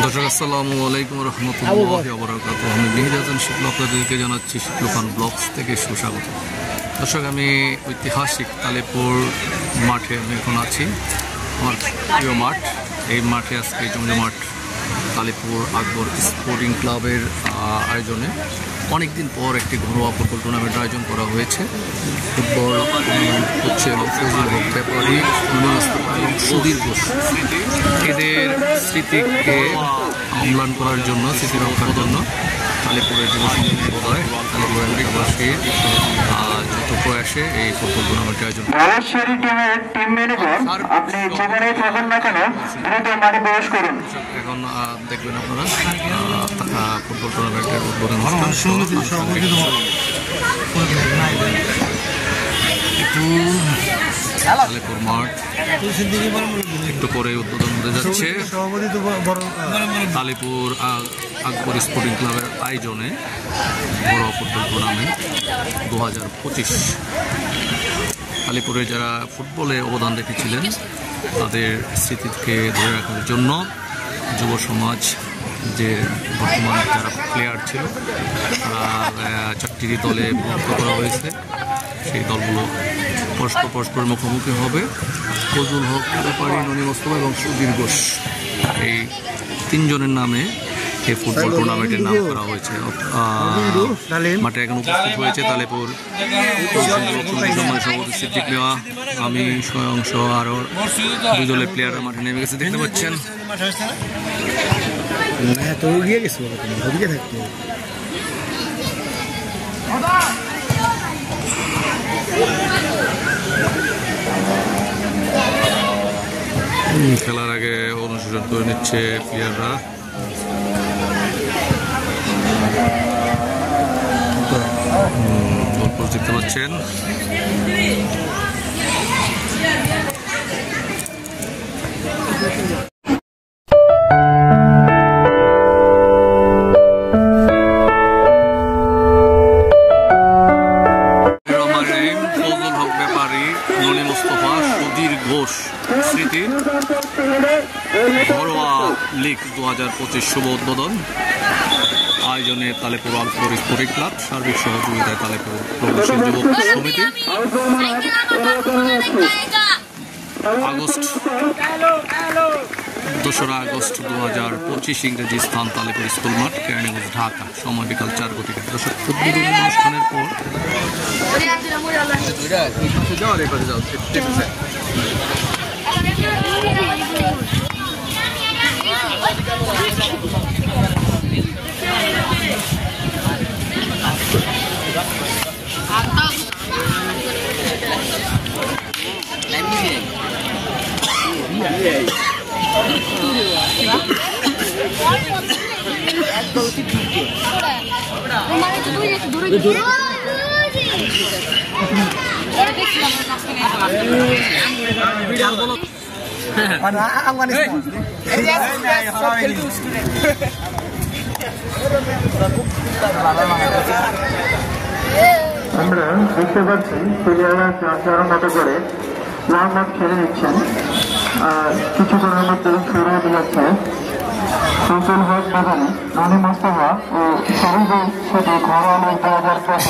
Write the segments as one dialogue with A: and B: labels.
A: দর্শক আসসালামু আলাইকুম রহমতুল্লাহি ওয়া বারাকাতুহু। আমি মেহেদি হাসান শিপলু আপনাদেরকে জানাচ্ছি শিপলু খান ব্লগস থেকে সুস্বাগত। দর্শক, আমি ঐতিহাসিক তালেপুর মাঠে আমি এখন আছি। আমার প্রিয় মাঠ, এই মাঠে আজকে জমজমাট তালেপুর আকবর স্পোর্টিং ক্লাবের আয়োজনে অনেকদিন পর একটি ঘরোয়া ফুটবল টুর্নামেন্ট আয়োজন করা হয়েছে। ফুটবল টুর্নামেন্ট হচ্ছে ফজলুল হক ব্যাপারী, সুধীর ঘোষ এদের স্মৃতিকে অম্লান করার জন্য, স্মৃতি রক্ষার জন্য তালেপুরের যুব সম্প্রদায় তালেপুরের এলাকাবাসীর যত প্রয়াসে এই ফুটবল টুর্নামেন্টের আয়োজন। এখন দেখবেন আপনারা ফুটবল টুর্নামেন্টের উদ্বোধন তালেপুর মাঠ একটু পরে উদ্বোধন হতে যাচ্ছে। তালেপুর আকবর স্পোর্টিং ক্লাবের আয়োজনে ঘরোয়া ফুটবল টুর্নামেন্ট 2025। তালেপুরে যারা ফুটবলে অবদান রেখেছিলেন তাদের স্মৃতিকে ধরে রাখার জন্য যুব সমাজ, যে বর্তমান যারা প্লেয়ার ছিল তারা 4টি দলে বিভক্ত করা হয়েছে। সেই দলগুলো পরস্পর মুখোমুখি হবে। ফজলুল হক ব্যাপারী, ননী মোস্তফা এবং সুধীর ঘোষ, এই 3 জনের নামে এই ফুটবল টুর্নামেন্টের নাম করা হয়েছে। মাঠে এখন উপস্থিত হয়েছে তালেপুর সভাপতি সিদ্দিক মিয়া, আমি স্বয়ং সহ আরও 2 দলের প্লেয়াররা মাঠে নেমে গেছে, দেখতে পাচ্ছেন। খেলার আগে অনুশীলন করে নিচ্ছে প্লেয়াররা। দেখতে পাচ্ছেন ফজলুল হক ব্যাপারী, ননী মোস্তফা, সুধীর ঘোষ স্মৃতির ঘরোয়া লীগ 2025 শুভ উদ্বোধন আয়োজনে তালেপুর আকবর স্পোর্টিং ক্লাব, সার্বিক সহযোগিতায় তালেপুর প্রগতিশীল যুবক সমিতি। 2রা আগস্ট 2025 ইংরেজি স্থান তালেপুর স্কুল মাঠ, কেরানীগঞ্জ, ঢাকা। সময় বিকাল 4 ঘটিকা। দর্শক, উদ্বোধনী অনুষ্ঠানের পর
B: আমরা দেখতে পাচ্ছি প্লেয়াররা যার মতো করে ওয়ার্ম আপ খেলে নিচ্ছেন, আর কিছুক্ষণের মধ্যে শুরু হতে যাচ্ছে ফজলুল হক ব্যাপারী, ননী মোস্তফা ও শহীদের সাথে ঘরোয়া লীগ 2025।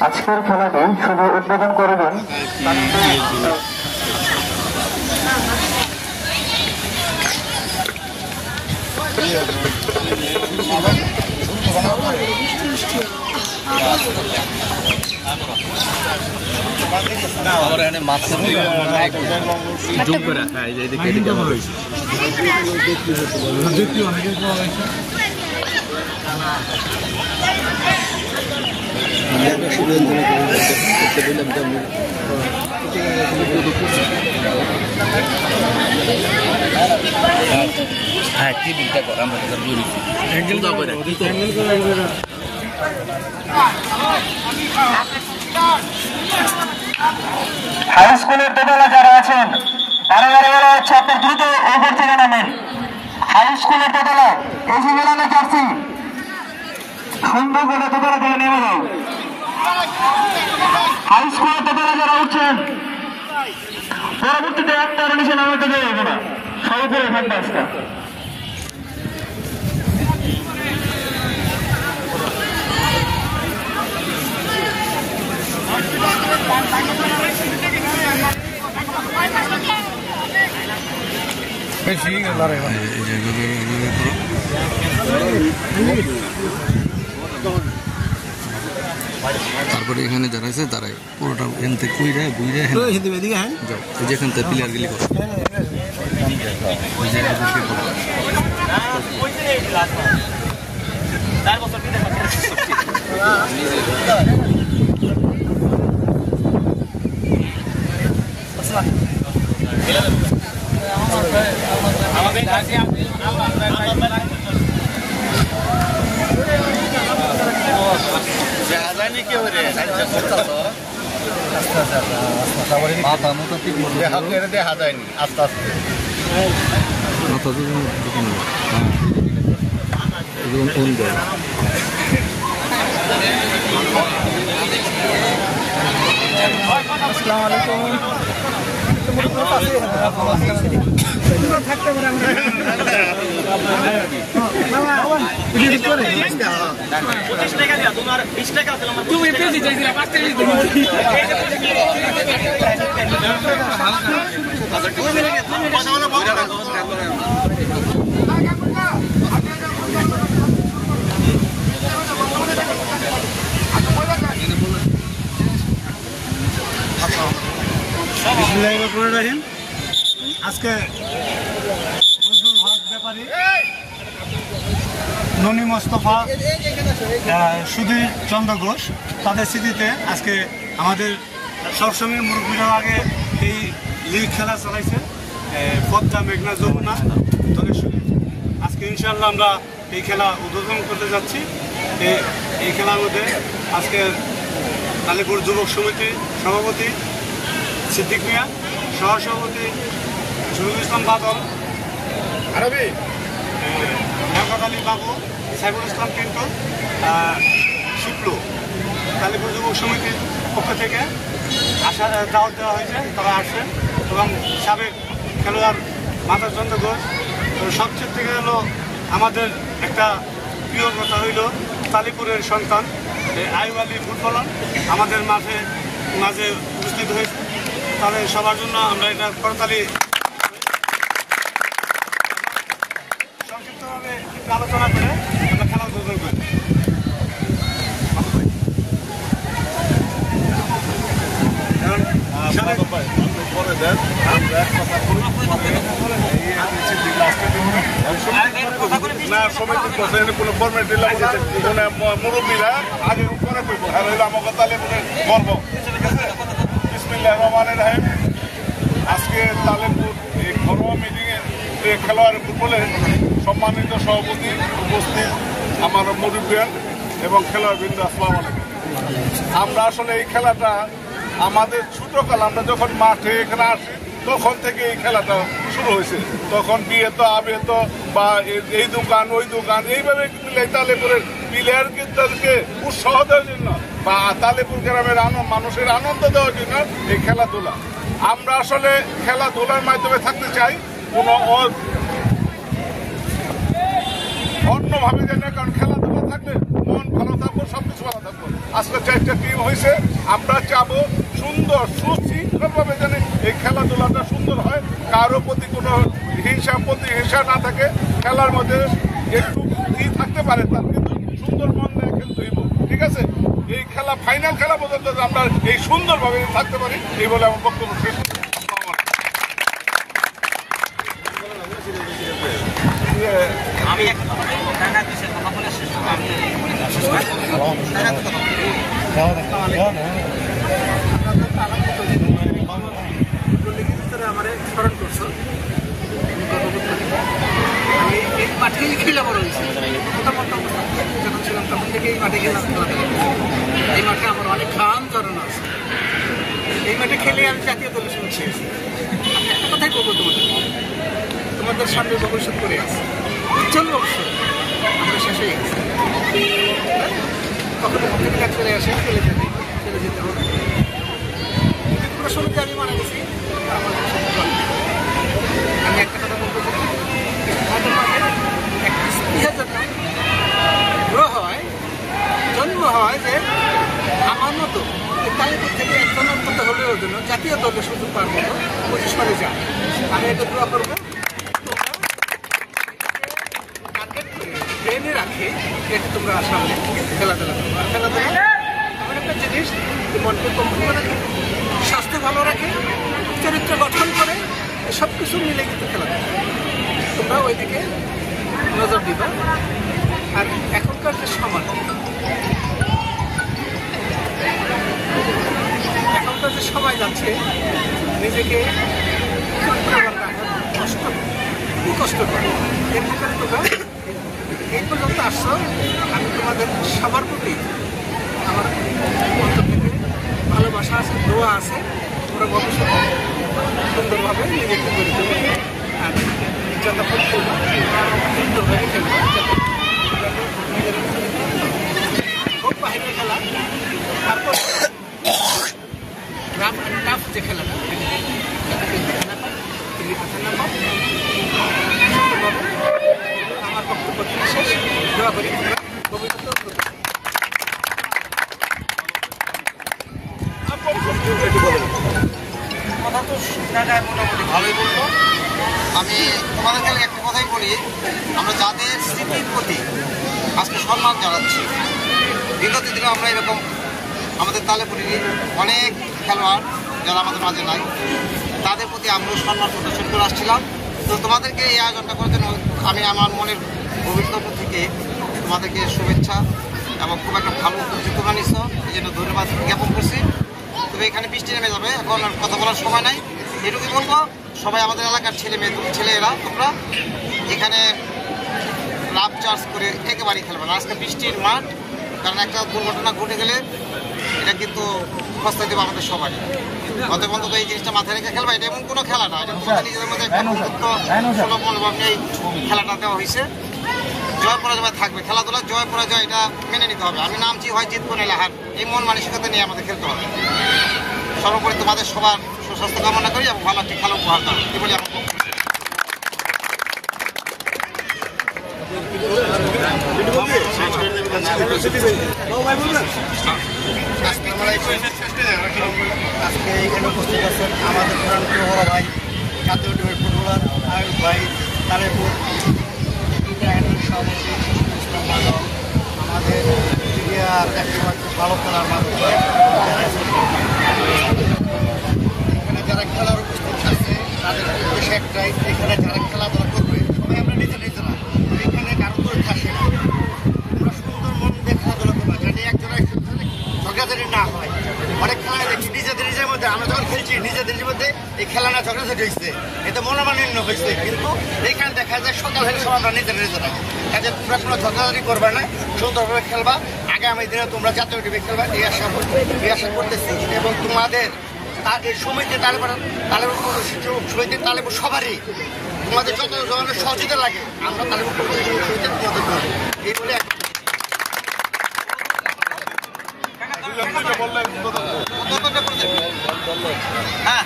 B: আজকের খেলাটি শুধু উদ্বোধন করবেন হাই স্কুলের দোতলা যারা আছেন বারে বলা হচ্ছে আপনি দ্রুত ওপর থেকে নামেন। হাই স্কুলের দোতলা এসে বেলানো জার্সি সুন্দর করে দোতলা থেকে নেমে যাও। হাই স্কুলের দোতলা যারা উঠছেন পরবর্তীতে একটা নিচে নামাতে দেবে না। উপরে হ্যান্ডাসটা
A: তারপরে এখানে যারা আছে তারাই পুরোটা এনতে কুইরা বুইরা যেখান থেকে প্লেয়ার গেলি করো
C: দেখা যায়নি আস্তে আস্তে
D: আজকে ব্যাপারী ননি মোস্তফা সুধীর চন্দ্র ঘোষ তাদের স্মৃতিতে আজকে আমাদের সবসময়ের মুরব্বীরা আগে এই লিগ খেলা চালাইছে পদ্মা মেঘনা যমুনা ধনেশ্বরী। আজকে ইনশাআল্লাহ আমরা এই খেলা উদ্বোধন করতে যাচ্ছি। এই খেলার মধ্যে আজকে কালীপুর যুবক সমিতি সভাপতি সিদ্দিক মিয়া, সহসভাপতি শহীদুল ইসলাম বাদল, আরবি মেহবুব আলী বাবু, সাইফুল ইসলাম পিন্টু, শিপলু কালীপুর যুবক সমিতির পক্ষ থেকে আসার দাওয়াত দেওয়া হয়েছে। তারা আসেন এবং সাবেক খেলোয়াড় মাতা চন্দ্র ঘোষ। সবচেয়ে থেকে হলো আমাদের একটা প্রিয় কথা হইল কালীপুরের সন্তান আইয়ুব আলী ফুটবলার আমাদের মাঝে উপস্থিত হয়েছে। তাহলে সবার জন্য আমরা এটা করতালি সংক্ষিপ্তভাবে আলোচনা করে আমরা খেলা উদ্বোধন করি।
C: মুরব্বীরা আগে উপরে আমাকে তালেপুরের গর্ব। বিসমিল্লাহির রহমানির রহিম। আজকে তালেপুর এই ঘরোয়া মিটিংয়ে খেলোয়াড় ফুটবলের সম্মানিত সভাপতি উপস্থিত আমার মুরব্বিয়ান এবং খেলোয়াড়বৃন্দ, আসসালামু আলাইকুম। আমরা আসলে এই খেলাটা আমাদের ছোটকাল আমরা যখন মাঠে এখানে আসি তখন থেকে এই খেলাটা শুরু হয়েছে। তখন বিয়ে তো আবে তো বা এই দোকান ওই দোকান এইভাবে তালেপুরের প্লেয়ারদেরকে উৎসাহ দেওয়ার জন্য বা তালেপুর গ্রামের মানুষের আনন্দ দেওয়ার জন্য এই খেলাধুলা। আমরা আসলে খেলাধুলার মাধ্যমে থাকতে চাই, কোনো অন্যভাবে যেন, কারণ খেলাধুলা থাকলে মন ভালো থাকবো, সবকিছু ভালো থাকবো। আজকে 4টা টিম হয়েছে, আমরা চাবো সুন্দর সুশৃঙ্খলভাবে যেন এই খেলাধুলাটা সুন্দর হয়, কারো প্রতি কোনো হিংসা না থাকে, খেলার মধ্যে একটু থাকতে পারে তার, কিন্তু সুন্দর মন নিয়ে খেলতে হইব, ঠিক আছে? এই খেলা ফাইনাল খেলা পর্যন্ত আমরা এই সুন্দরভাবে থাকতে পারি, এই বলে আমার বক্তব্য শেষ। আমি
D: আমার স্মরণ করছো, আমি এই মাঠেই খেলা বড় হয়েছি। যখন ছিলাম তখন থেকে এই মাঠে খেলা এই মাঠে আমার অনেক ঘাম জড়ানো আছে। এই মাঠে খেলে আমি জাতীয় দলের সঙ্গে খেয়েছি। আমি একটা কথাই বলবো তোমাদের সামনে ভবিষ্যৎ করে আছে, উজ্জ্বল ভবিষ্যৎ। আমরা শেষ হয়ে গেছি, কখনো পত্রিকা চলে আসে, চলে যেতে হবে। পুরো সমিতি আমি মারা গেছি। আমি একটা কথা বলবো,
E: দোয়া করবো ট্রেনে রাখে এটা তোমরা সামনে খেলাধুলা করো। আর খেলাধুলা এমন একটা জিনিস মনকে কম্পন রাখে, স্বাস্থ্য ভালো রাখে, চরিত্র গঠন করে, সব কিছু মিলে কিন্তু খেলাধুলা। তোমরা ওইদিকে নজর দিবা। আর এখনকার যে সমাজ, এখনকার যে সময় যাচ্ছে নিজেকে কষ্ট, খুব কষ্ট করে। এর ভিতরে তোমরা এই পর্যন্ত আসছো, আমি তোমাদের সবার প্রতি আমার অন্তর থেকে ভালোবাসা আছে, দোয়া আছে। তোমরা ভবিষ্যতে সুন্দরভাবে নিজেকে গড়ে তুলবে। আর যতক্ষণ খেলবা সুন্দরভাবে খেলবা, খুব বাহিরের খেলা। তারপর রাফ অ্যান্ড টাফ যে খেলাটা আমার বক্তব্য শেষ। দোয়া করি তোমরা ভবিষ্যতে
F: কথা তো দাদা মোটামুটি ভালোই বললো। আমি তোমাদেরকে একটা কথাই বলি, আমরা যাদের স্মৃতির প্রতি আজকে সম্মান জানাচ্ছি, বিগত দিনে আমরা এরকম আমাদের তালেপুরি অনেক খেলোয়াড় যারা আমাদের মাঝে নাই, তাদের প্রতি আমরাও সম্মান প্রদর্শন করে আসছিলাম। তো তোমাদেরকে এই আয়োজনটা করার জন্য আমি আমার মনের গভীরতম থেকে তোমাদেরকে শুভেচ্ছা এবং খুব একটা ভালো উদ্যোগ তোমরা নিচ্ছ, এই জন্য ধন্যবাদ জ্ঞাপন করছি। তবে এখানে বৃষ্টি নেমে যাবে, এখন আর কথা বলার সময় নাই। এটুকুই বলবো, সবাই আমাদের এলাকার ছেলেরা তোমরা এখানে লাভ চার্জ করে একেবারেই খেলবে না। আজকে বৃষ্টির মাঠ, কারণ একটা দুর্ঘটনা ঘটে গেলে এটা কিন্তু প্রস্তাব দেবো আমাদের সবাই। অতএব অন্তত এই জিনিসটা মাথায় রেখে খেলবা। এটা এমন কোনো খেলা না, এটা তোমাদের নিজেদের মধ্যে একটা বন্ধুত্ব সুলভ মনোভাব নিয়ে খেলাটা দেওয়া হয়েছে। জয় পরাজয় থাকবে, খেলাধুলা জয় পরাজয় এটা মেনে নিতে হবে। আমি নামছি হয় জিতবো নাহলে হার, এই মন মানসিকতা নিয়ে আমাদের খেলতে হবে। সর্বোপরি তোমাদের সবার সুস্বাস্থ্য কামনা করি এবং ভালো একটি খেলা উপহার দাও, এই বলে আমার পক্ষ।
E: আজকে এখানে উপস্থিত আছেন আমাদের প্রাণপ্রিয় বড় ভাই, জাতীয় টিমের ফুটবলার আয়ুব ভাই, তালেপুর সভাপতি ইসলাম মাধব, আমাদের ক্রিয়ার একসময় খুব ভালো খেলার মাধ্যমে এখানে যারা খেলার উপস্থিত আছে তাদের উদ্দেশ্যে একটাই, এখানে যারা খেলাধুলা করবে সবাই আমরা নিজেরা এখানে কারো করে থাকি না, আমরা সুন্দর মন দিয়ে খেলাধুলা করবো, যাতে একজনের ঝগড়াঝাড়ি না হয়। অনেক খেলায় দেখি নিজেদের মধ্যে, আমরা যখন খেলছি নিজেদের মধ্যে এই খেলা না ঝগড়াঝাড়ি হয়েছে, এতে মনোমালিন্য হয়েছে, কিন্তু এইখানে দেখা যায় সকাল হলে সব আমরা নিজেরা কাজে তোমরা কোনো ঝগড়াঝাড়ি করবে না, সুন্দরভাবে খেলবা। আগামী দিনে তোমরা জাতীয় টিমে খেলবা এই আশা করতেছি। এবং তোমাদের এই সমিতি তালেপুর সমিতির তালেপুর সবারই তোমাদের যত ধরনের সহযোগিতা লাগে আমরা তালেপুর সমিতি তোমাদের করবো, এই বলে হ্যাঁ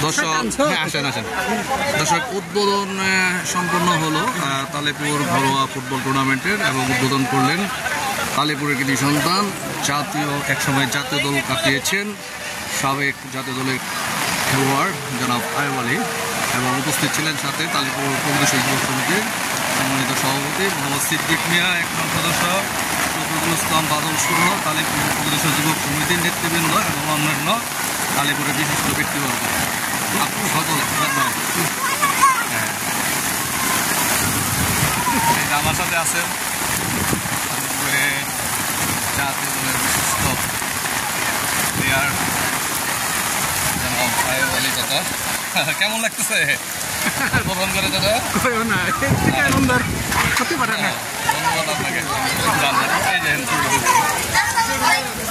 A: দর্শক আসেন দর্শক, উদ্বোধন সম্পন্ন হলো তালেপুর ঘরোয়া ফুটবল টুর্নামেন্টের এবং উদ্বোধন করলেন তালেপুরের কৃতি সন্তান, একসময় জাতীয় দল কাটিয়েছেন সাবেক জাতীয় দলের খেলোয়াড় জনাব আয়ুব আলী, এবং উপস্থিত ছিলেন সাথে তালেপুর প্রগতিশীল যুবক সমিতির সম্মানিত সভাপতি মোহাম্মদ সিদ্দিক মিয়া, এক নং সদস্য শফিকুল ইসলাম বাদল সহ তালেপুর প্রগতিশীল যুবক সমিতির নেতৃবৃন্দ এবং অন্যান্য তালেপুরের বিশিষ্ট ব্যক্তিবর্গ। আমার সাথে আছেন জাতীয় দলের বিশিষ্ট প্লেয়ার জনাব আয়ুব আলী চাচা। কেমন লাগতেছে প্রথম করে চাচা? ধন্যবাদ আপনাকে।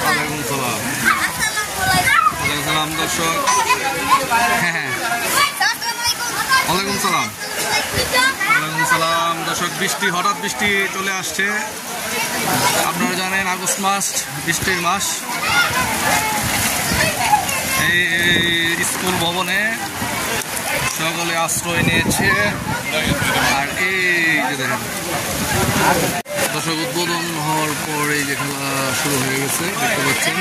A: ওয়ালাইকুম সালাম। ওয়ালাইকুম সালাম দর্শক। হ্যাঁ ওয়ালাইকুম সালাম। ওয়ালাইকুম সালাম দর্শক। হঠাৎ বৃষ্টি চলে আসছে, আপনারা জানেন আগস্ট মাস বৃষ্টির মাস। এই স্কুল ভবনে সকলে আশ্রয় নিয়েছে। আর এই যে দেখেন দর্শক, উদ্বোধন হওয়ার পর এই যে খেলা শুরু হয়ে গেছে, দেখতে পাচ্ছেন।